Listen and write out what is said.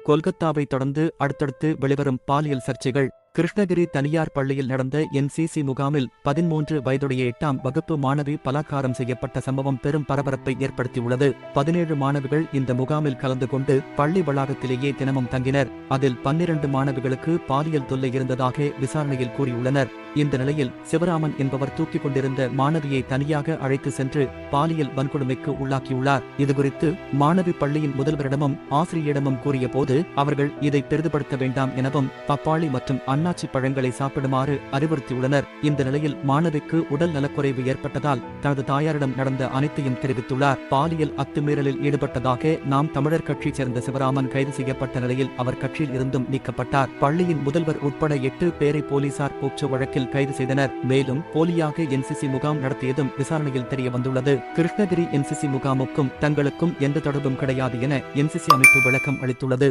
கொல்கத்தாவை தொடர்ந்து அடுத்தடுத்து வெளிவரும் பாலியல் சர்ச்சைகள். கிருஷ்ணகிரி தனியார் பள்ளியில் நடந்த என்சிசி முகாமில் 13 வயதுடைய 8ஆம் வகுப்பு மாணவி பலாத்காரம் செய்யப்பட்ட சம்பவம் பெரும் பரபரப்பை ஏற்படுத்தியுள்ளது. 17 மாணவிகள் இந்த முகாமில் கலந்து கொண்டு பள்ளி வளாகத்திலேயே தினமும் தங்கினர். அதில் 12 மாணவிகளுக்கு பாலியல் தொல்லை இருந்ததாக விசாரணையில் கூறியுள்ளனர். இந்த நிலையில் சிவராமன் என்பவர் தூக்கிக் கொண்டிருந்த மாணவியை தனியாக அழைத்து சென்று பாலியல் வன்கொடுமைக்கு உள்ளாக்கியுள்ளார். இதுகுறித்து மாணவி பள்ளியின் முதல்வரிடமும் ஆசிரியரிடமும் கூறிய போது அவர்கள் இதை பெரிதுபடுத்த வேண்டாம் எனவும் பப்பாளி மற்றும் அன்னாச்சி பழங்களை சாப்பிடுமாறு அறிவுறுத்தியுள்ளனர். இந்த நிலையில் மாணவிக்கு உடல் நலக்குறைவு ஏற்பட்டதால் தனது தாயாரிடம் நடந்த அனைத்தையும் தெரிவித்துள்ளார். பாலியல் அத்துமீறலில் ஈடுபட்டதாக நாம் தமிழர் கட்சி சேர்ந்த சிவராமன் கைது செய்யப்பட்ட நிலையில் அவர் கட்சியில் இருந்தும் நீக்கப்பட்டார். பள்ளியின் முதல்வர் உட்பட 8 பேரை போலீசார் போக்சோ வழக்கில் கைது செய்தனர். மேலும் போலியாக என்சிசி முகாம் நடத்தியதும் விசாரணையில் தெரிய வந்துள்ளது. கிருஷ்ணகிரி என்சிசி முகாமுக்கும் தங்களுக்கும் எந்த தொடர்பும் கிடையாது என என்சிசி அமைப்பு விளக்கம் அளித்துள்ளது.